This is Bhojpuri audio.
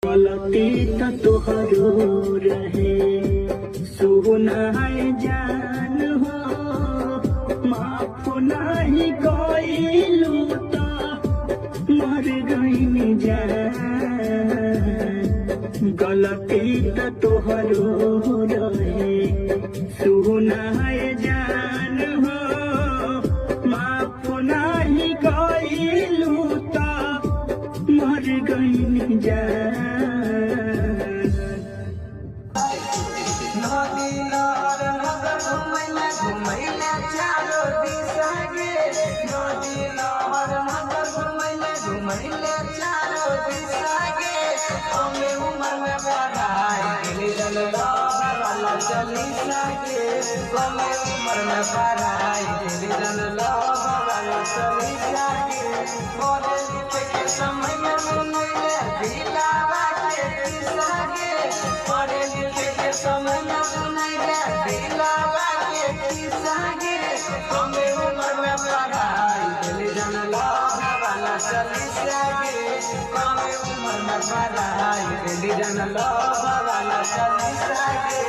गलती त तोहरो रहे सुनाए जान हो माफ नहीं कइलू त मर गइनी जान गलती त तोहरो रहे सुनाए जान हो माफ नहीं कइलू त मर गइनी जान नदी नहर नगर घुमैले घुमैले चारो दिशा गे नदी नहर नगर घुमैले घुमैले चारो दिशा गे हमें उम्र में पढ़ाई मिलल वाला चली सके हमें उम्र में पढ़ाई मिलल वाला चली सके बोले लिखे के समय में घुमैले दिलावा के दिशा गे पढ़े लिखे के समय में सुनाइले दिलावा के किस्सा गे हमें उम्र में पढ़ाई दिल जन वाला चली सके हमें उम्र में पढ़ाई दिल जन वाला चली सके।